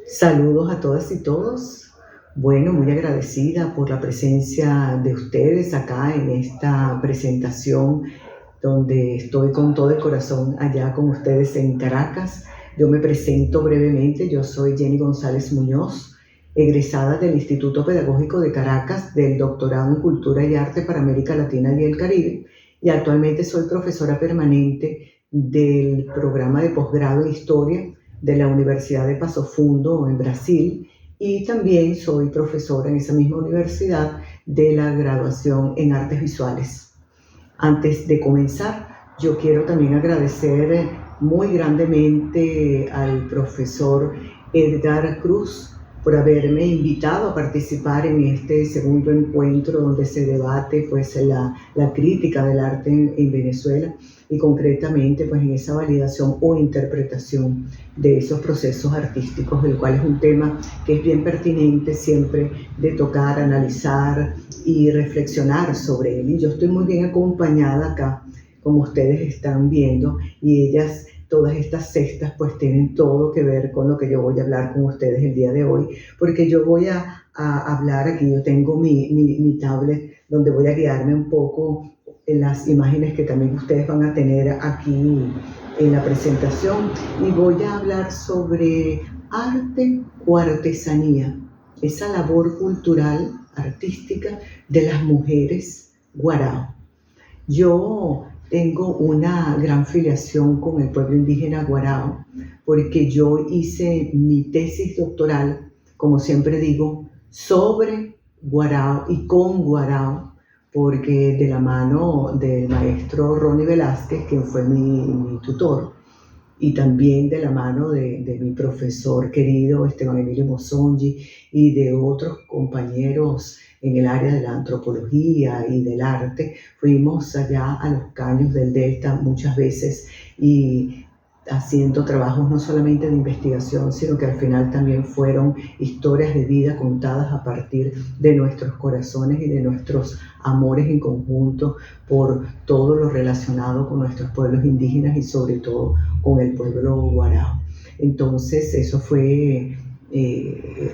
Saludos a todas y todos. Bueno, muy agradecida por la presencia de ustedes acá en esta presentación donde estoy con todo el corazón allá con ustedes en Caracas. Yo me presento brevemente, yo soy Jenny González Muñoz, egresada del Instituto Pedagógico de Caracas del Doctorado en Cultura y Arte para América Latina y el Caribe, y actualmente soy profesora permanente del programa de posgrado en Historia de la Universidad de Paso Fundo en Brasil, y también soy profesora en esa misma universidad de la graduación en Artes Visuales. Antes de comenzar, yo quiero también agradecer muy grandemente al profesor Edgar Cruz por haberme invitado a participar en este segundo encuentro donde se debate la crítica del arte en Venezuela y concretamente en esa validación o interpretación de esos procesos artísticos, el cual es un tema que es bien pertinente siempre de tocar, analizar y reflexionar sobre él. Y yo estoy muy bien acompañada acá, como ustedes están viendo, y ellas, todas estas cestas, tienen todo que ver con lo que yo voy a hablar con ustedes el día de hoy, porque yo voy a hablar aquí, yo tengo mi tablet donde voy a guiarme un poco en las imágenes que también ustedes van a tener aquí en la presentación, y voy a hablar sobre arte o artesanía, esa labor cultural, artística de las mujeres guarao. Yo tengo una gran filiación con el pueblo indígena guarao, porque yo hice mi tesis doctoral, como siempre digo, sobre guarao y con guarao, porque de la mano del maestro Ronnie Velázquez, quien fue mi tutor, y también de la mano de mi profesor querido Esteban Emilio Mosongi y de otros compañeros en el área de la antropología y del arte, fuimos allá a los caños del Delta muchas veces y haciendo trabajos no solamente de investigación, sino que al final también fueron historias de vida contadas a partir de nuestros corazones y de nuestros amores en conjunto por todo lo relacionado con nuestros pueblos indígenas y sobre todo con el pueblo guarao. Entonces eso fue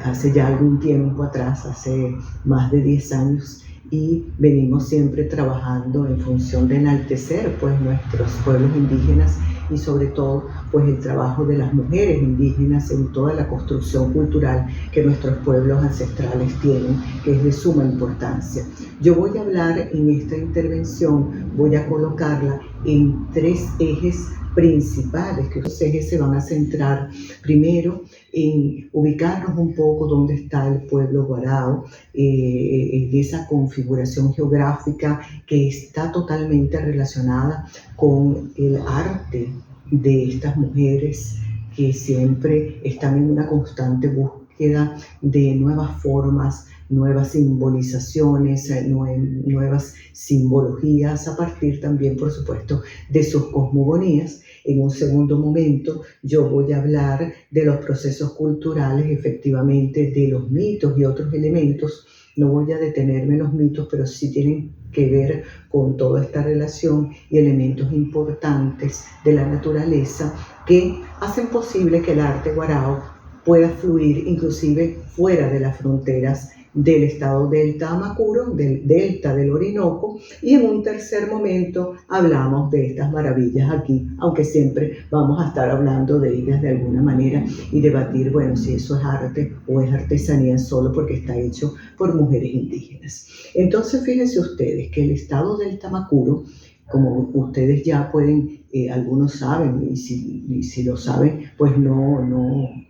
hace ya algún tiempo atrás, hace más de 10 años, y venimos siempre trabajando en función de enaltecer nuestros pueblos indígenas y sobre todo el trabajo de las mujeres indígenas en toda la construcción cultural que nuestros pueblos ancestrales tienen, que es de suma importancia. Yo voy a hablar en esta intervención, voy a colocarla en 3 ejes principales, que los ejes se van a centrar primero en ubicarnos un poco dónde está el pueblo guarao, en esa configuración geográfica que está totalmente relacionada con el arte de estas mujeres que siempre están en una constante búsqueda de nuevas formas, nuevas simbolizaciones, nuevas simbologías a partir también, por supuesto, de sus cosmogonías. En un segundo momento yo voy a hablar de los procesos culturales, efectivamente, de los mitos y otros elementos. No voy a detenerme en los mitos, pero sí tienen que ver con toda esta relación y elementos importantes de la naturaleza que hacen posible que el arte guarao pueda fluir inclusive fuera de las fronteras del estado Delta Amacuro, del Delta del Orinoco, y en un tercer momento hablamos de estas maravillas aquí, aunque siempre vamos a estar hablando de ellas de alguna manera y debatir, si eso es arte o es artesanía solo porque está hecho por mujeres indígenas. Entonces fíjense ustedes que el estado Delta Amacuro, como ustedes ya pueden, algunos saben, y si lo saben,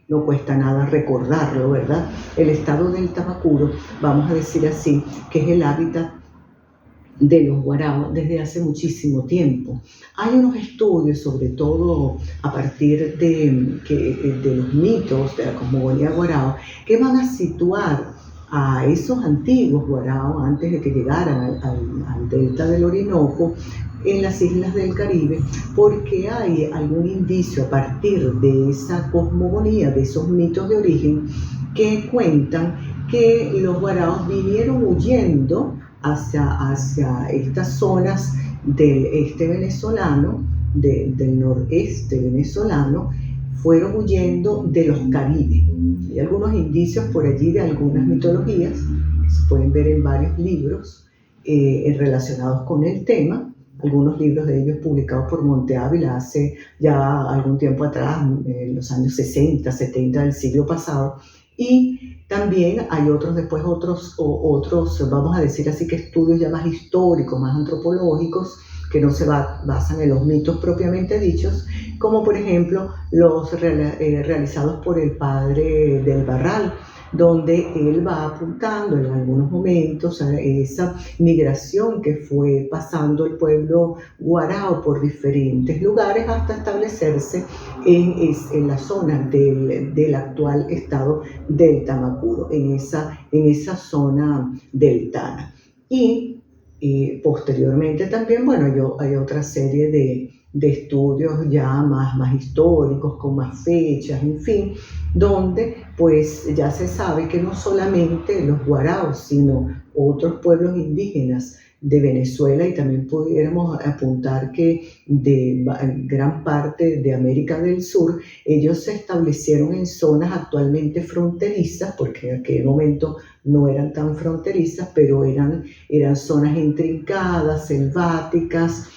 no cuesta nada recordarlo, ¿verdad? El estado del Amacuro, vamos a decir así, que es el hábitat de los guarao desde hace muchísimo tiempo. Hay unos estudios, sobre todo a partir de los mitos de la cosmogonía guarao, que van a situar a esos antiguos guarao antes de que llegaran al delta del Orinoco en las islas del Caribe, porque hay algún indicio a partir de esa cosmogonía, de esos mitos de origen, que cuentan que los guaraos vinieron huyendo hacia estas zonas del este venezolano, del noreste venezolano, fueron huyendo de los Caribe. Hay algunos indicios por allí de algunas mitologías que se pueden ver en varios libros relacionados con el tema. Algunos libros de ellos publicados por Monte Ávila hace ya algún tiempo atrás, en los años 60, 70 del siglo pasado. Y también hay otros, vamos a decir así, que estudios ya más históricos, más antropológicos, que no se basan en los mitos propiamente dichos, como por ejemplo los realizados por el padre del Barral, donde él va apuntando en algunos momentos a esa migración que fue pasando el pueblo guarao por diferentes lugares hasta establecerse en la zona del actual estado del Tamacuro, en esa zona deltana. Y posteriormente también, bueno, hay otra serie de estudios ya más históricos, con más fechas, en fin, donde pues ya se sabe que no solamente los guaraos, sino otros pueblos indígenas de Venezuela, y también pudiéramos apuntar que de gran parte de América del Sur, ellos se establecieron en zonas actualmente fronterizas, porque en aquel momento no eran tan fronterizas, pero eran zonas intrincadas, selváticas,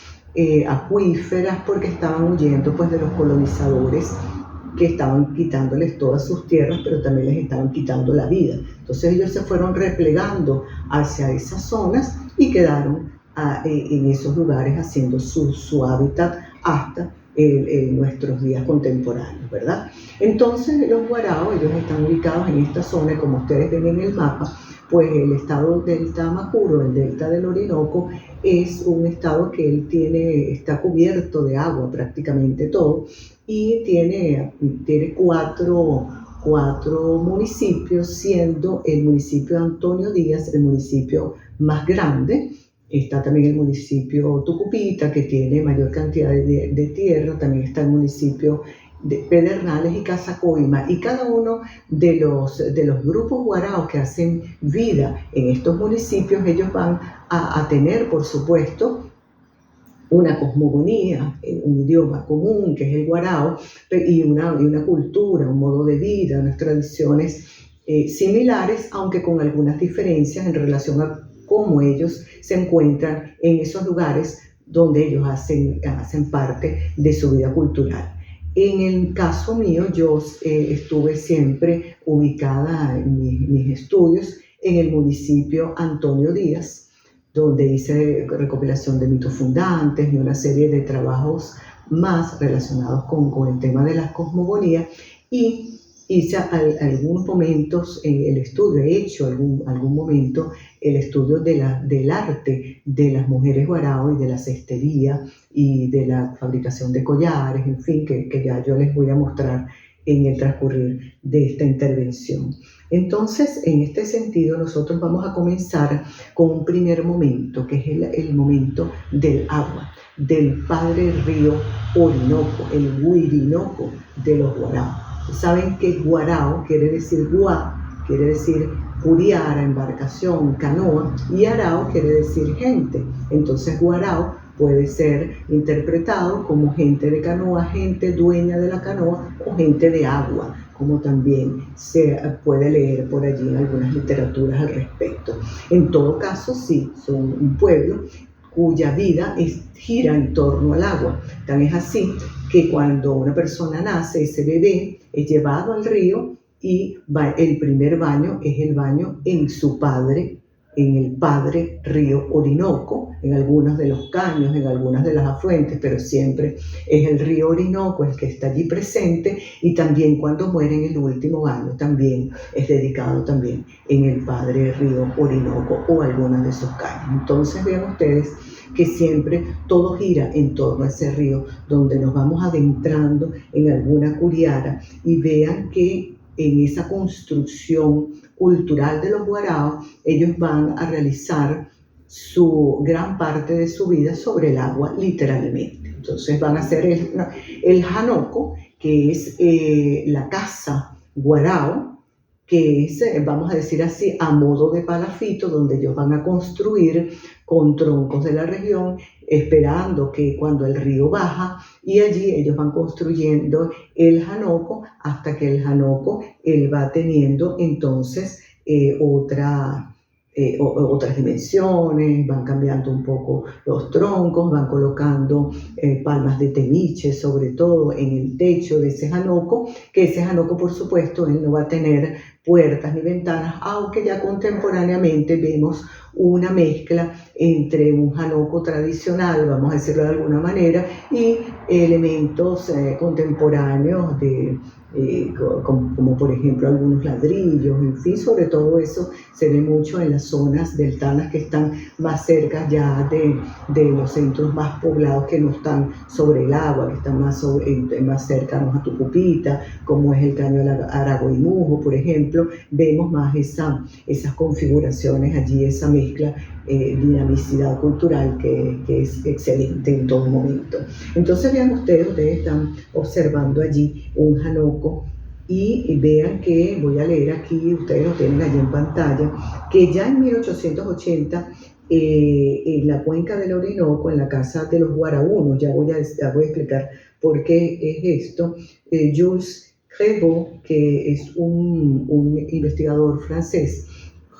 acuíferas, porque estaban huyendo pues de los colonizadores que estaban quitándoles todas sus tierras, pero también les estaban quitando la vida. Entonces ellos se fueron replegando hacia esas zonas y quedaron en esos lugares haciendo su hábitat hasta nuestros días contemporáneos, ¿verdad? Entonces los guaraos, ellos están ubicados en esta zona, como ustedes ven en el mapa, pues el estado del Tamacuro, el delta del Orinoco, es un estado que está cubierto de agua prácticamente todo, y tiene cuatro municipios, siendo el municipio de Antonio Díaz el municipio más grande. Está también el municipio Tucupita, que tiene mayor cantidad de tierra. También está el municipio de Pedernales y Casacoima, y cada uno de los grupos guaraos que hacen vida en estos municipios, ellos van a tener, por supuesto, una cosmogonía, un idioma común, que es el guarao, y una cultura, un modo de vida, unas tradiciones similares, aunque con algunas diferencias en relación a cómo ellos se encuentran en esos lugares donde ellos hacen parte de su vida cultural. En el caso mío, yo estuve siempre ubicada en mis estudios en el municipio Antonio Díaz, donde hice recopilación de mitos fundantes y una serie de trabajos más relacionados con el tema de las cosmogonías, y hice algunos momentos el estudio, he hecho algún momento el estudio del arte de las mujeres guarao y de la cestería y de la fabricación de collares, en fin, que ya yo les voy a mostrar en el transcurrir de esta intervención. Entonces, en este sentido, nosotros vamos a comenzar con un primer momento, que es el momento del agua, del padre río Orinoco, el Huirinoco de los guaraos. Saben que guarao quiere decir guá, quiere decir curiara, embarcación, canoa, y arao quiere decir gente. Entonces guarao puede ser interpretado como gente de canoa, gente dueña de la canoa, o gente de agua, como también se puede leer por allí en algunas literaturas al respecto. En todo caso, sí, son un pueblo cuya vida gira en torno al agua. Tan es así que cuando una persona nace, ese bebé es llevado al río, y el primer baño es el baño en su padre, en el padre río Orinoco, en algunos de los caños, en algunas de las afluentes, pero siempre es el río Orinoco el que está allí presente. Y también cuando mueren, el último baño también es dedicado también en el padre río Orinoco o algunas de sus caños. Entonces vean ustedes que siempre todo gira en torno a ese río, donde nos vamos adentrando en alguna curiara, y vean que en esa construcción cultural de los guaraos, ellos van a realizar su gran parte de su vida sobre el agua, literalmente. Entonces van a hacer el janoco, que es la casa guarao, que es, vamos a decir así, a modo de palafito, donde ellos van a construir con troncos de la región, esperando que cuando el río baja, y allí ellos van construyendo el janoco hasta que el janoco él va teniendo entonces otras dimensiones, van cambiando un poco los troncos, van colocando palmas de teniche sobre todo en el techo de ese janoco, que ese janoco por supuesto él no va a tener puertas ni ventanas, aunque ya contemporáneamente vemos una mezcla entre un janoco tradicional, vamos a decirlo de alguna manera, y elementos contemporáneos como por ejemplo algunos ladrillos, en fin, sobre todo eso se ve mucho en las zonas deltanas que están más cerca ya de los centros más poblados, que no están sobre el agua, que están más cercanos a Tucupita, como es el Caño Araguaimujo, por ejemplo. Vemos más esas configuraciones allí, esa mezcla, dinamicidad cultural que es excelente en todo momento. Entonces vean ustedes están observando allí un janoco y vean que, voy a leer aquí, ustedes lo tienen allí en pantalla, que ya en 1880 en la cuenca del Orinoco, en la casa de los guaraunos, ya voy a explicar por qué es esto, Jules Revaux, que es un investigador francés,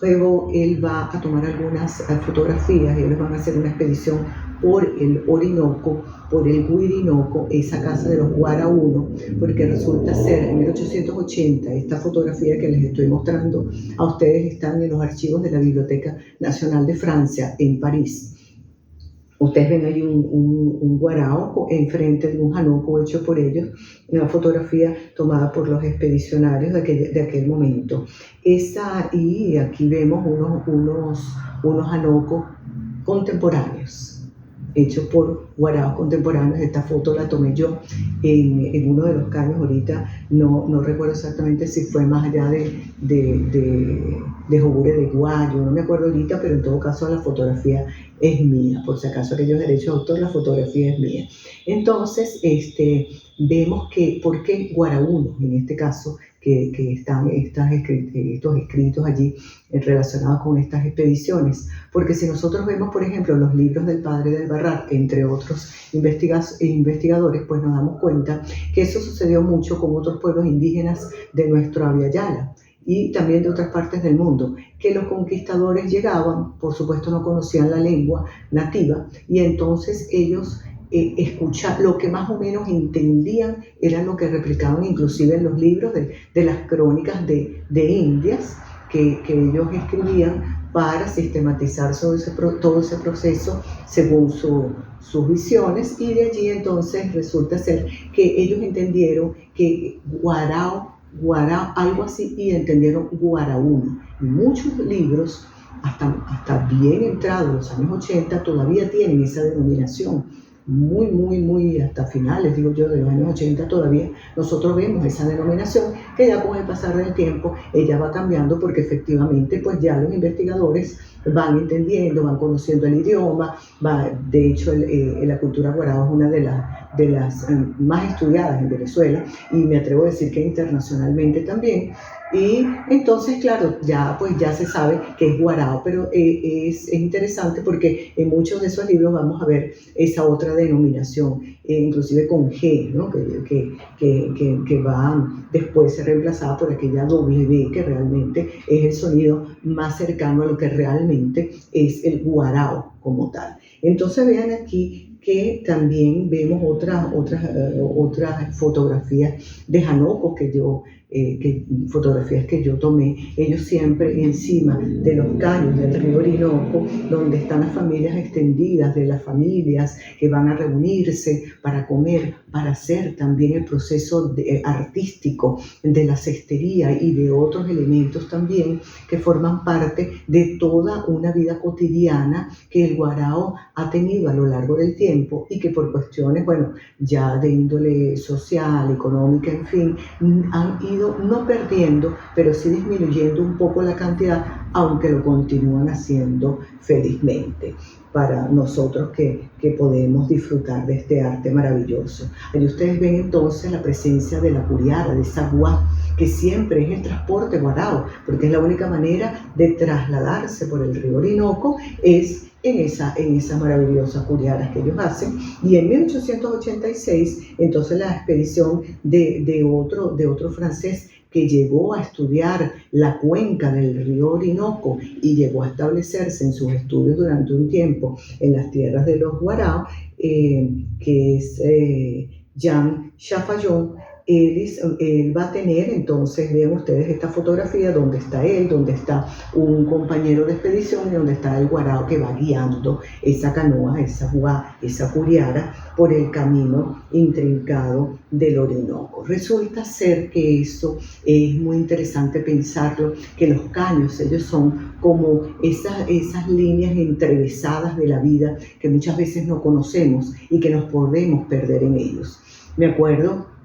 Revaux, él va a tomar algunas fotografías y ellos van a hacer una expedición por el Orinoco, por el Guirinoco, esa casa de los guaraunos, porque resulta ser en 1880, esta fotografía que les estoy mostrando a ustedes están en los archivos de la Biblioteca Nacional de Francia en París. Ustedes ven ahí un guarao enfrente de un janoco hecho por ellos, una fotografía tomada por los expedicionarios de aquel momento. Y aquí vemos unos janocos contemporáneos, hechos por guaraos contemporáneos. Esta foto la tomé yo en uno de los caños, ahorita no recuerdo exactamente si fue más allá de Jogure de Guayo, no me acuerdo ahorita, pero en todo caso la fotografía es mía, por si acaso aquellos derechos de autor, la fotografía es mía. Entonces vemos que, ¿por qué guaraunos en este caso? Que están estos escritos allí relacionados con estas expediciones, porque si nosotros vemos por ejemplo los libros del padre del Barrat, entre otros investigadores, pues nos damos cuenta que eso sucedió mucho con otros pueblos indígenas de nuestro Abya Yala y también de otras partes del mundo, que los conquistadores llegaban, por supuesto no conocían la lengua nativa, y entonces ellos lo que más o menos entendían era lo que replicaban inclusive en los libros de las crónicas de Indias que ellos escribían para sistematizar todo ese proceso según sus visiones, y de allí entonces resulta ser que ellos entendieron que guarao, algo así, y entendieron guarauno. Y muchos libros, hasta bien entrados los años 80, todavía tienen esa denominación. Muy hasta finales, digo yo, de los años 80 todavía nosotros vemos esa denominación, que ya con el pasar del tiempo ella va cambiando, porque efectivamente pues ya los investigadores van entendiendo, van conociendo el idioma, de hecho la cultura guarao es una de las más estudiadas en Venezuela, y me atrevo a decir que internacionalmente también. Y entonces, claro, ya se sabe que es guarao, pero es interesante porque en muchos de esos libros vamos a ver esa otra denominación, inclusive con G, ¿no? que va después ser reemplazada por aquella W, que realmente es el sonido más cercano a lo que realmente es el guarao como tal. Entonces vean aquí que también vemos otras fotografías de janocos fotografías que yo tomé, ellos siempre encima de los caños del río Orinoco, donde están las familias extendidas, de las familias que van a reunirse para comer, para hacer también el proceso artístico de la cestería y de otros elementos también que forman parte de toda una vida cotidiana que el guarao ha tenido a lo largo del tiempo, y que por cuestiones, ya de índole social, económica, en fin, han ido no perdiendo, pero sí disminuyendo un poco la cantidad, aunque lo continúan haciendo felizmente para nosotros que podemos disfrutar de este arte maravilloso. Ahí ustedes ven entonces la presencia de la curiara, de esa guá, que siempre es el transporte guarao, porque es la única manera de trasladarse por el río Orinoco, es en esas maravillosas curiaras que ellos hacen. Y en 1886, entonces la expedición de otro francés que llegó a estudiar la cuenca del río Orinoco y llegó a establecerse en sus estudios durante un tiempo en las tierras de los Guarao, que es Jean Chaffajon. Él va a tener, entonces vean ustedes esta fotografía donde está él, donde está un compañero de expedición y donde está el guarao que va guiando esa canoa, esa curiara por el camino intrincado del Orinoco. Resulta ser que eso es muy interesante pensarlo, que los caños, ellos son como esas líneas entrevesadas de la vida que muchas veces no conocemos y que nos podemos perder en ellos. Me acuerdo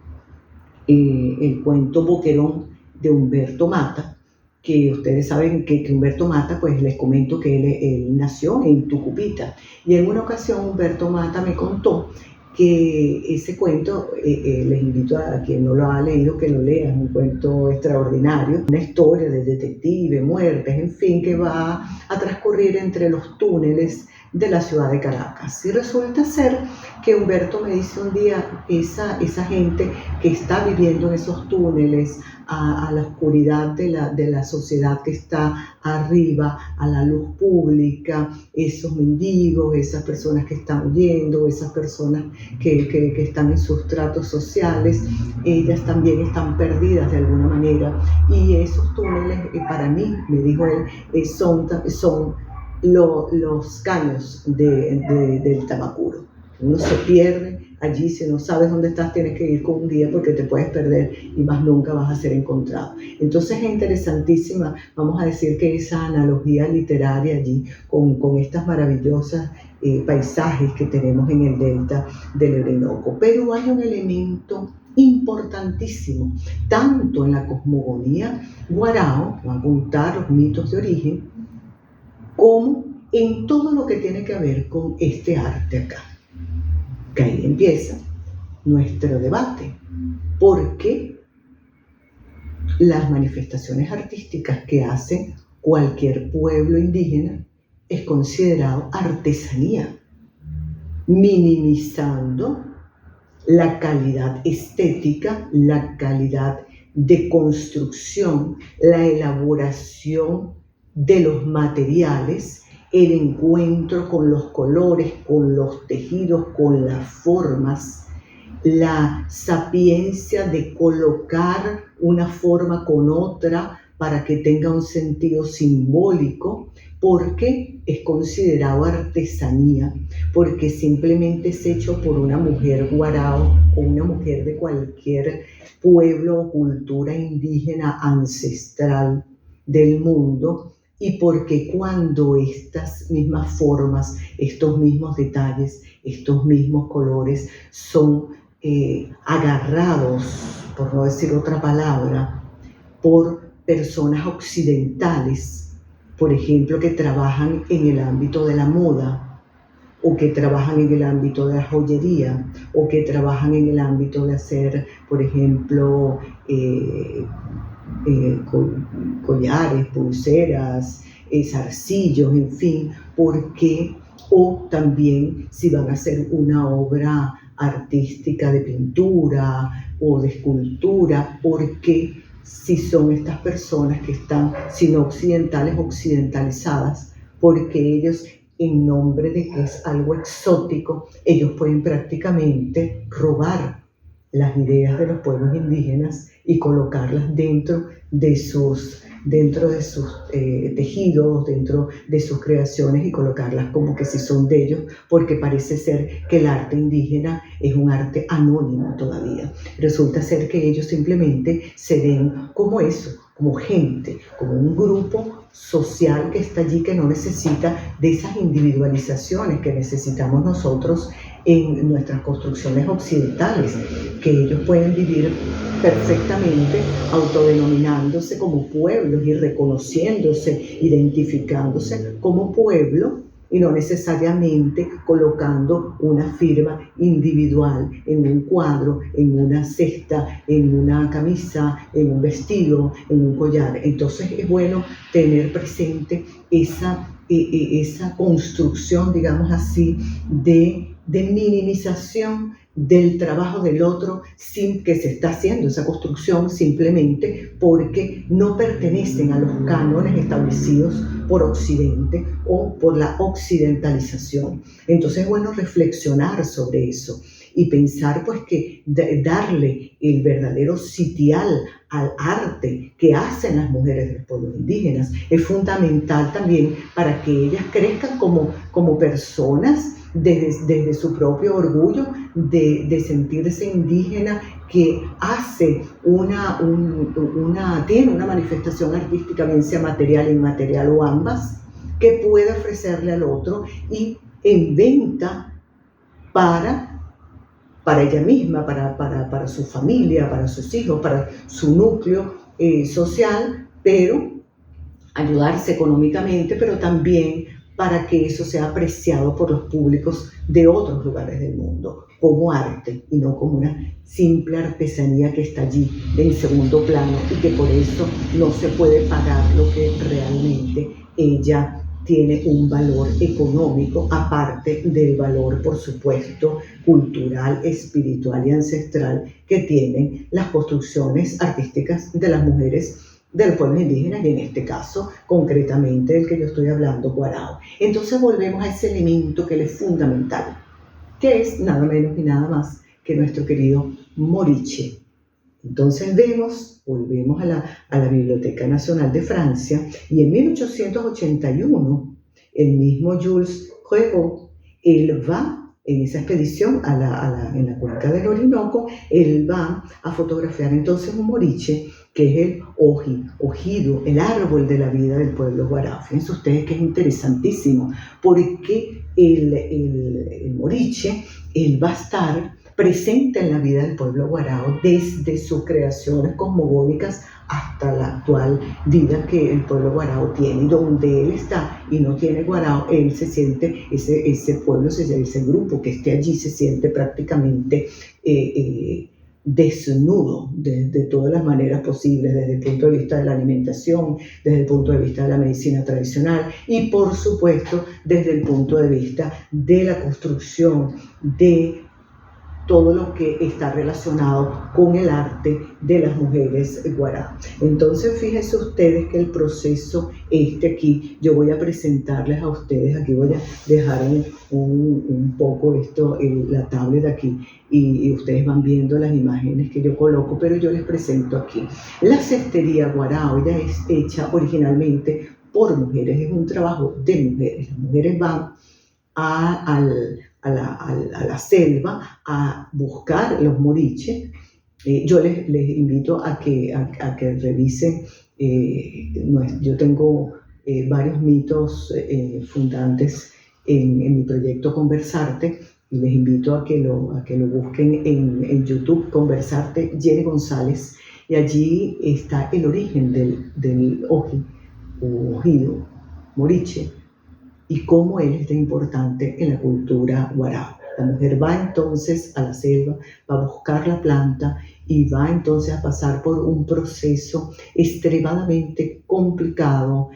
el cuento Boquerón de Humberto Mata, que ustedes saben que Humberto Mata, pues les comento que él nació en Tucupita, y en una ocasión Humberto Mata me contó que ese cuento, les invito a quien no lo ha leído que lo lea, es un cuento extraordinario, una historia de detective, muertes, en fin, que va a transcurrir entre los túneles de la ciudad de Caracas. Y resulta ser que Humberto me dice un día, esa gente que está viviendo en esos túneles, a la oscuridad de la sociedad que está arriba, a la luz pública, esos mendigos, esas personas que están huyendo, esas personas que están en sus tratos sociales, ellas también están perdidas de alguna manera. Y esos túneles, para mí, me dijo él, son los caños del Tamacuro. Uno se pierde allí, si no sabes dónde estás, tienes que ir con un guía porque te puedes perder y más nunca vas a ser encontrado. Entonces es interesantísima, vamos a decir que esa analogía literaria allí con estas maravillosas paisajes que tenemos en el delta del Orinoco. Pero hay un elemento importantísimo, tanto en la cosmogonía guarao, que va a contar los mitos de origen, como en todo lo que tiene que ver con este arte acá. Que ahí empieza nuestro debate, porque las manifestaciones artísticas que hace cualquier pueblo indígena es considerado artesanía, minimizando la calidad estética, la calidad de construcción, la elaboración de los materiales, el encuentro con los colores, con los tejidos, con las formas, la sapiencia de colocar una forma con otra para que tenga un sentido simbólico, porque es considerado artesanía, porque simplemente es hecho por una mujer guarao o una mujer de cualquier pueblo o cultura indígena ancestral del mundo, y porque cuando estas mismas formas, estos mismos detalles, estos mismos colores son agarrados, por no decir otra palabra, por personas occidentales, por ejemplo, que trabajan en el ámbito de la moda, o que trabajan en el ámbito de la joyería, o que trabajan en el ámbito de hacer, por ejemplo, collares, pulseras, zarcillos, en fin, porque, o también si van a hacer una obra artística de pintura o de escultura, porque si son estas personas que están, si no occidentales, occidentalizadas, porque ellos, en nombre de que es algo exótico, ellos pueden prácticamente robar las ideas de los pueblos indígenas y colocarlas dentro de sus tejidos, dentro de sus creaciones, y colocarlas como que si son de ellos, porque parece ser que el arte indígena es un arte anónimo todavía. Resulta ser que ellos simplemente se ven como eso, como gente, como un grupo social que está allí, que no necesita de esas individualizaciones que necesitamos nosotros en nuestras construcciones occidentales, que ellos pueden vivir perfectamente autodenominándose como pueblos y reconociéndose, identificándose como pueblo, y no necesariamente colocando una firma individual en un cuadro, en una cesta, en una camisa, en un vestido, en un collar. Entonces es bueno tener presente esa esa construcción, digamos así, de minimización del trabajo del otro, sin que se está haciendo esa construcción simplemente porque no pertenecen a los cánones establecidos por Occidente o por la occidentalización. Entonces es bueno reflexionar sobre eso y pensar pues que darle el verdadero sitial al arte que hacen las mujeres de los pueblos indígenas es fundamental también para que ellas crezcan como personas desde su propio orgullo de sentirse indígena, que hace tiene una manifestación artística, bien sea material, inmaterial o ambas, que puede ofrecerle al otro y inventa para ella misma, para su familia, para sus hijos, para su núcleo social, pero ayudarse económicamente, pero también para que eso sea apreciado por los públicos de otros lugares del mundo, como arte y no como una simple artesanía que está allí en segundo plano y que por eso no se puede pagar lo que realmente ella tiene un valor económico, aparte del valor, por supuesto, cultural, espiritual y ancestral que tienen las construcciones artísticas de las mujeres del pueblo indígena, y en este caso, concretamente, del que yo estoy hablando, Guarao. Entonces volvemos a ese elemento que es fundamental, que es nada menos y nada más que nuestro querido Moriche. Entonces volvemos a la Biblioteca Nacional de Francia, y en 1881, el mismo Jules Prévost, él va en esa expedición en la cuenca del Orinoco, él va a fotografiar entonces un moriche, que es el ojido, el árbol de la vida del pueblo guarao. Fíjense ustedes que es interesantísimo, porque el moriche, él va a estar presente en la vida del pueblo guarao desde sus creaciones cosmogónicas hasta la actual vida que el pueblo guarao tiene. Y donde él está y no tiene guarao, él se siente, ese pueblo, ese grupo que esté allí, se siente prácticamente desnudo de todas las maneras posibles, desde el punto de vista de la alimentación, desde el punto de vista de la medicina tradicional y, por supuesto, desde el punto de vista de la construcción de todo lo que está relacionado con el arte de las mujeres guarao. Entonces, fíjense ustedes que el proceso aquí, yo voy a presentarles a ustedes, aquí voy a dejar un poco la tablet aquí, y ustedes van viendo las imágenes que yo coloco, pero yo les presento aquí. La cestería guarao ya es hecha originalmente por mujeres, es un trabajo de mujeres. Las mujeres van a la selva a buscar los moriches. Yo les invito a que revisen. Yo tengo varios mitos fundantes en mi proyecto Conversarte, y les invito a que lo busquen en YouTube, Conversarte, Jenny González, y allí está el origen del ojido, moriche, y cómo él es tan importante en la cultura guarao. La mujer va entonces a la selva, va a buscar la planta y va entonces a pasar por un proceso extremadamente complicado.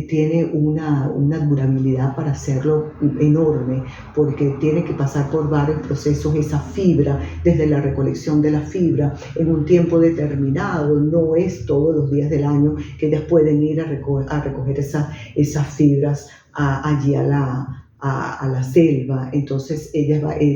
Tiene una durabilidad para hacerlo enorme, porque tiene que pasar por varios procesos. Esa fibra, desde la recolección de la fibra en un tiempo determinado, no es todos los días del año que ellas pueden ir a recoger esas fibras allí a la selva. Entonces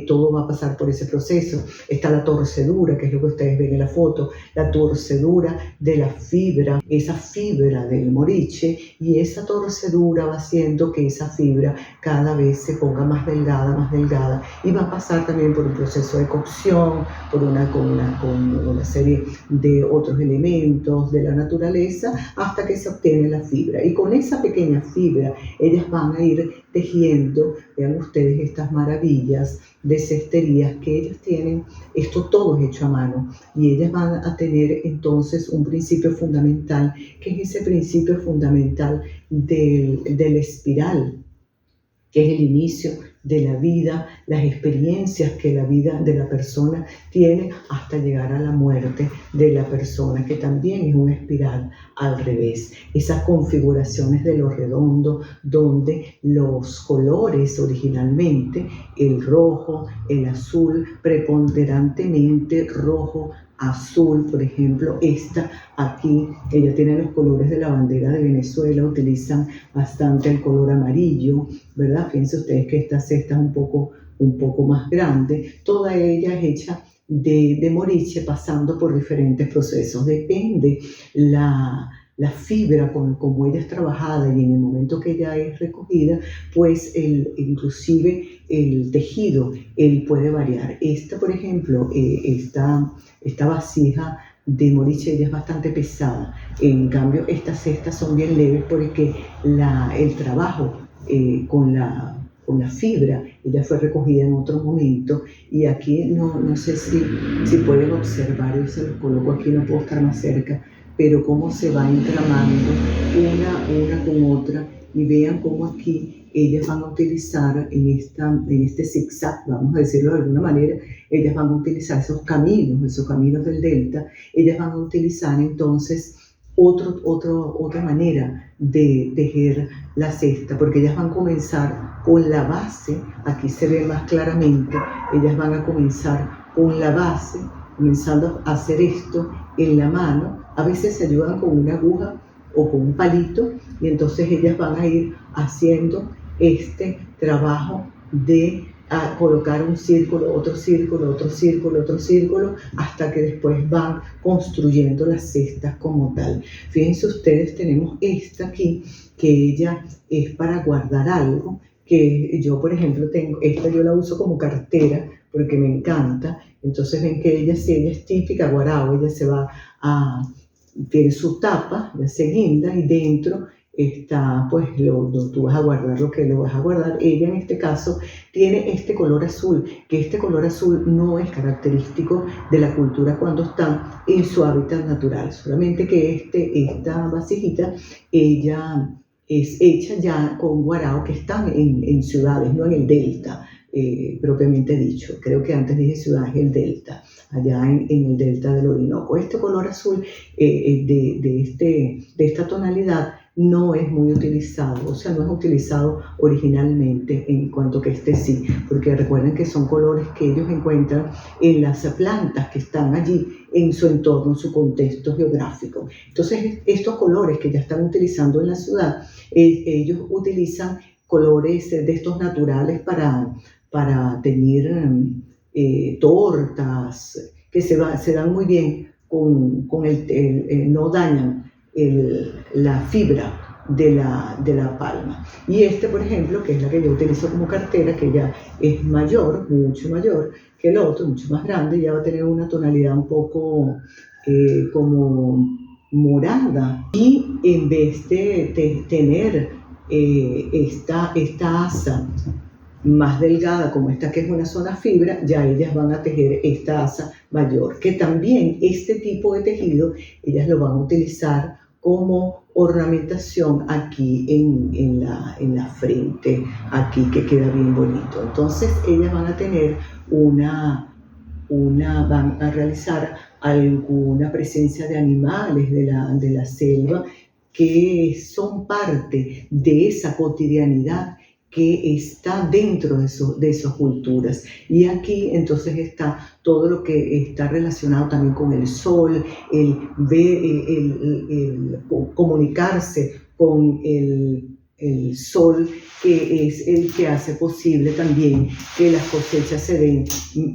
todo va a pasar por ese proceso. Está la torcedura, que es lo que ustedes ven en la foto, la torcedura de la fibra, esa fibra del moriche, y esa torcedura va haciendo que esa fibra cada vez se ponga más delgada, y va a pasar también por un proceso de cocción, con una serie de otros elementos de la naturaleza, hasta que se obtiene la fibra. Y con esa pequeña fibra ellas van a ir tejiendo, vean ustedes estas maravillas de cesterías que ellas tienen. Esto todo es hecho a mano, y ellas van a tener entonces un principio fundamental, que es ese principio fundamental del espiral, que es el inicio de la vida, las experiencias que la vida de la persona tiene hasta llegar a la muerte de la persona, que también es una espiral al revés. Esas configuraciones de lo redondo, donde los colores originalmente, el rojo, el azul, preponderantemente rojo, azul, por ejemplo, esta aquí, ella tiene los colores de la bandera de Venezuela, utilizan bastante el color amarillo, ¿verdad? Fíjense ustedes que esta cesta es un poco más grande, toda ella es hecha de moriche, pasando por diferentes procesos. Depende la fibra como ella es trabajada y en el momento que ella es recogida, pues inclusive el tejido puede variar. Esta, por ejemplo, esta vasija de moriche, ella es bastante pesada. En cambio, estas cestas son bien leves porque el trabajo con la fibra, ella fue recogida en otro momento, y aquí no sé si pueden observar, yo se los coloco aquí, no puedo estar más cerca, pero cómo se va entramando una con otra, y vean cómo aquí ellas van a utilizar en este zigzag, vamos a decirlo de alguna manera, ellas van a utilizar esos caminos del delta, ellas van a utilizar entonces otra manera de tejer la cesta, porque ellas van a comenzar con la base, aquí se ve más claramente, ellas van a comenzar con la base, comenzando a hacer esto en la mano, a veces se ayudan con una aguja o con un palito, y entonces ellas van a ir haciendo este trabajo de colocar un círculo, otro círculo, otro círculo, otro círculo, hasta que después van construyendo las cestas como tal. Fíjense ustedes, tenemos esta aquí, que ella es para guardar algo, que yo, por ejemplo, tengo, esta yo la uso como cartera, porque me encanta. Entonces ven que ella es típica guarao, ella se va tiene su tapa, ya se guinda, y dentro está, pues, tú vas a guardar lo que lo vas a guardar. Ella en este caso tiene este color azul, que este color azul no es característico de la cultura cuando está en su hábitat natural, solamente que esta vasijita, ella es hecha ya con guarao que están en ciudades, no en el delta, propiamente dicho. Creo que antes dije ciudades, el delta, allá en el delta del Orinoco. Este color azul de esta tonalidad no es muy utilizado, o sea, no es utilizado originalmente, en cuanto que sí, porque recuerden que son colores que ellos encuentran en las plantas que están allí en su entorno, en su contexto geográfico. Entonces, estos colores que ya están utilizando en la ciudad, ellos utilizan colores de estos naturales para teñir tortas, que se dan muy bien con no dañan la fibra de la palma. Y por ejemplo, que es la que yo utilizo como cartera, que ya es mayor, mucho mayor que el otro, mucho más grande, ya va a tener una tonalidad un poco como morada, y en vez de tener esta asa más delgada como esta, que es una zona fibra, ya ellas van a tejer esta asa mayor, que también este tipo de tejido ellas lo van a utilizar como ornamentación aquí en la frente, aquí, que queda bien bonito. Entonces ellas van a tener van a realizar alguna presencia de animales de la selva, que son parte de esa cotidianidad que está dentro de esas culturas. Y aquí entonces está todo lo que está relacionado también con el sol, el comunicarse con el sol, que es el que hace posible también que las cosechas se den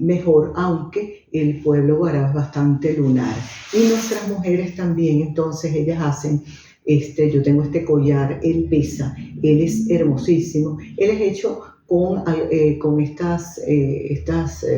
mejor, aunque el pueblo guará es bastante lunar. Y nuestras mujeres también, entonces ellas hacen yo tengo este collar, él pesa, él es hermosísimo, él es hecho con estas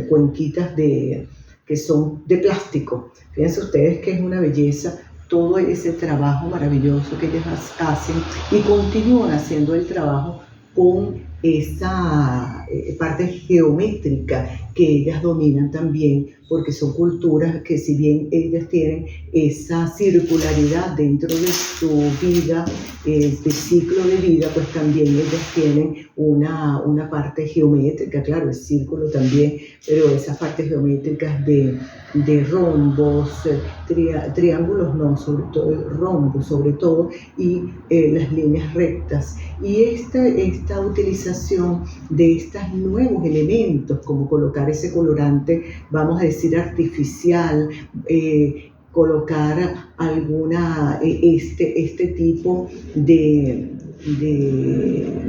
cuenquitas que son de plástico. Fíjense ustedes que es una belleza todo ese trabajo maravilloso que ellas hacen, y continúan haciendo el trabajo con esa parte geométrica que ellas dominan también, porque son culturas que, si bien ellas tienen esa circularidad dentro de su vida, de ciclo de vida, pues también ellas tienen una parte geométrica, claro, el círculo también, pero esas partes geométricas de rombos, triángulos no, sobre todo rombos sobre todo, y las líneas rectas. Y esta utilización de estos nuevos elementos, como colocar ese colorante, vamos a decir artificial, colocar este tipo de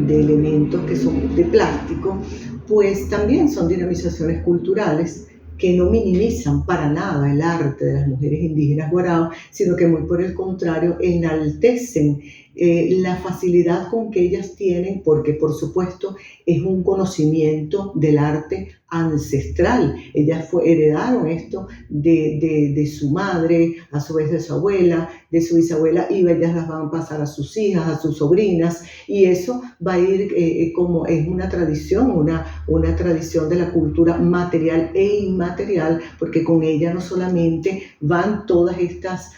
elementos que son de plástico, pues también son dinamizaciones culturales que no minimizan para nada el arte de las mujeres indígenas guarao, sino que muy por el contrario enaltecen la facilidad con que ellas tienen, porque por supuesto es un conocimiento del arte ancestral. Ellas heredaron esto de su madre, a su vez de su abuela, de su bisabuela, y ellas las van a pasar a sus hijas, a sus sobrinas, y eso va a ir como es una tradición, una tradición de la cultura material e inmaterial, porque con ella no solamente van todas estas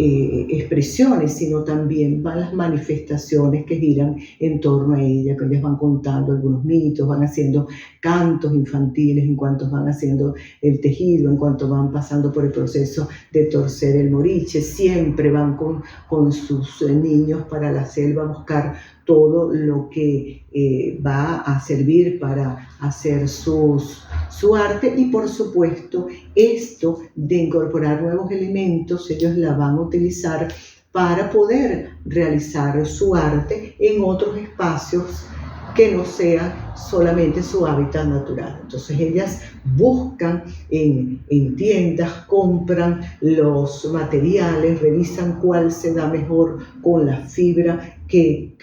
expresiones, sino también van las manifestaciones que giran en torno a ella, que ellas van contando algunos mitos, van haciendo cantos infantiles en cuanto van haciendo el tejido, en cuanto van pasando por el proceso de torcer el moriche, siempre van con sus niños para la selva a buscar todo lo que va a servir para hacer su arte, y por supuesto esto de incorporar nuevos elementos, ellos la van a utilizar para poder realizar su arte en otros espacios que no sea solamente su hábitat natural. Entonces ellas buscan en tiendas, compran los materiales, revisan cuál se da mejor con la fibra que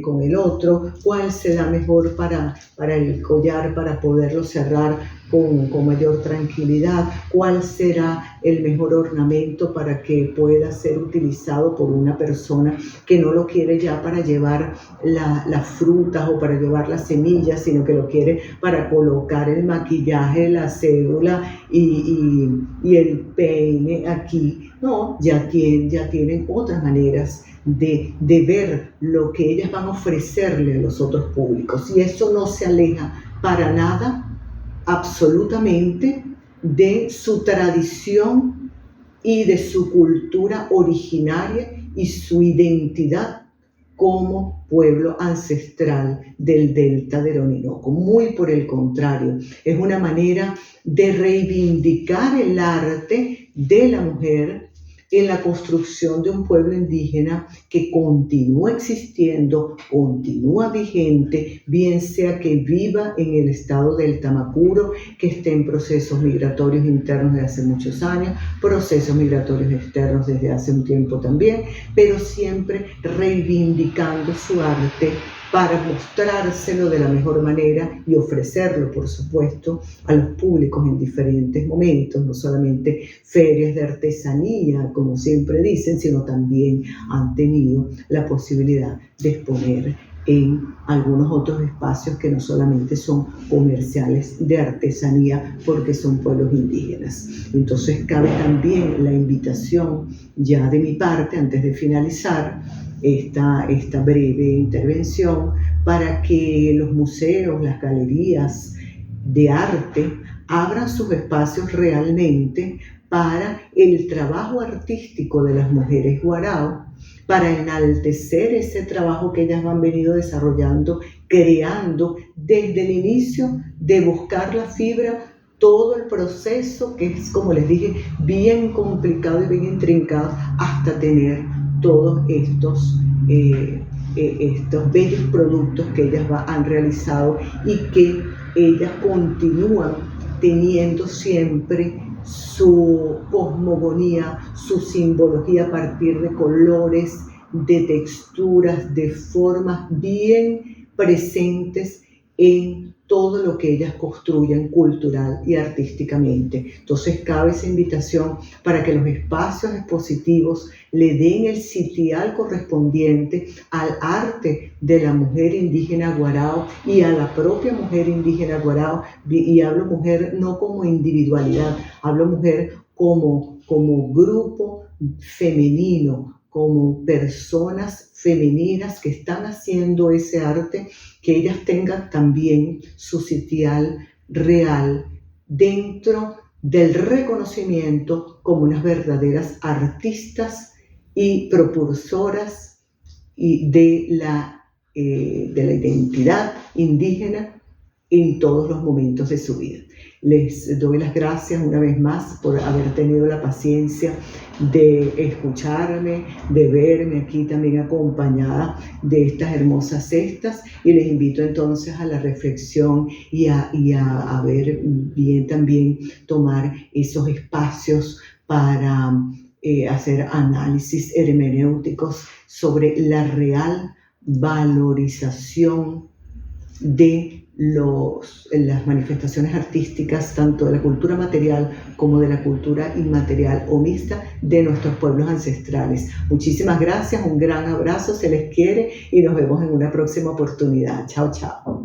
con el otro, cuál se da mejor para el collar, para poderlo cerrar con mayor tranquilidad, cuál será el mejor ornamento para que pueda ser utilizado por una persona que no lo quiere ya para llevar las frutas o para llevar las semillas, sino que lo quiere para colocar el maquillaje, la cédula y el peine aquí. No, ya tienen otras maneras de ver lo que ellas van a ofrecerle a los otros públicos, y eso no se aleja para nada absolutamente de su tradición y de su cultura originaria y su identidad como pueblo ancestral del delta del Orinoco. Muy por el contrario, es una manera de reivindicar el arte de la mujer en la construcción de un pueblo indígena que continúa existiendo, continúa vigente, bien sea que viva en el estado del Tamacuro, que esté en procesos migratorios internos desde hace muchos años, procesos migratorios externos desde hace un tiempo también, pero siempre reivindicando su arte para mostrárselo de la mejor manera y ofrecerlo, por supuesto, a los públicos en diferentes momentos, no solamente ferias de artesanía, como siempre dicen, sino también han tenido la posibilidad de exponer en algunos otros espacios que no solamente son comerciales de artesanía, porque son pueblos indígenas. Entonces cabe también la invitación ya de mi parte, antes de finalizar esta breve intervención, para que los museos, las galerías de arte abran sus espacios realmente para el trabajo artístico de las mujeres guarao, para enaltecer ese trabajo que ellas han venido desarrollando, creando desde el inicio de buscar la fibra, todo el proceso que es, como les dije, bien complicado y bien intrincado, hasta tener todos estos bellos productos que ellas han realizado y que ellas continúan teniendo siempre su cosmogonía, su simbología a partir de colores, de texturas, de formas bien presentes en todo lo que ellas construyan cultural y artísticamente. Entonces cabe esa invitación para que los espacios expositivos le den el sitial correspondiente al arte de la mujer indígena guarao y a la propia mujer indígena guarao. Y hablo mujer no como individualidad, hablo mujer como grupo femenino, como personas femeninas que están haciendo ese arte, que ellas tengan también su sitial real dentro del reconocimiento como unas verdaderas artistas y propulsoras de la identidad indígena en todos los momentos de su vida. Les doy las gracias una vez más por haber tenido la paciencia de escucharme, de verme aquí también acompañada de estas hermosas cestas, y les invito entonces a la reflexión y a ver bien también tomar esos espacios para hacer análisis hermenéuticos sobre la real valorización de las manifestaciones artísticas, tanto de la cultura material como de la cultura inmaterial o mixta de nuestros pueblos ancestrales. Muchísimas gracias, un gran abrazo, se les quiere y nos vemos en una próxima oportunidad. Chao, chao.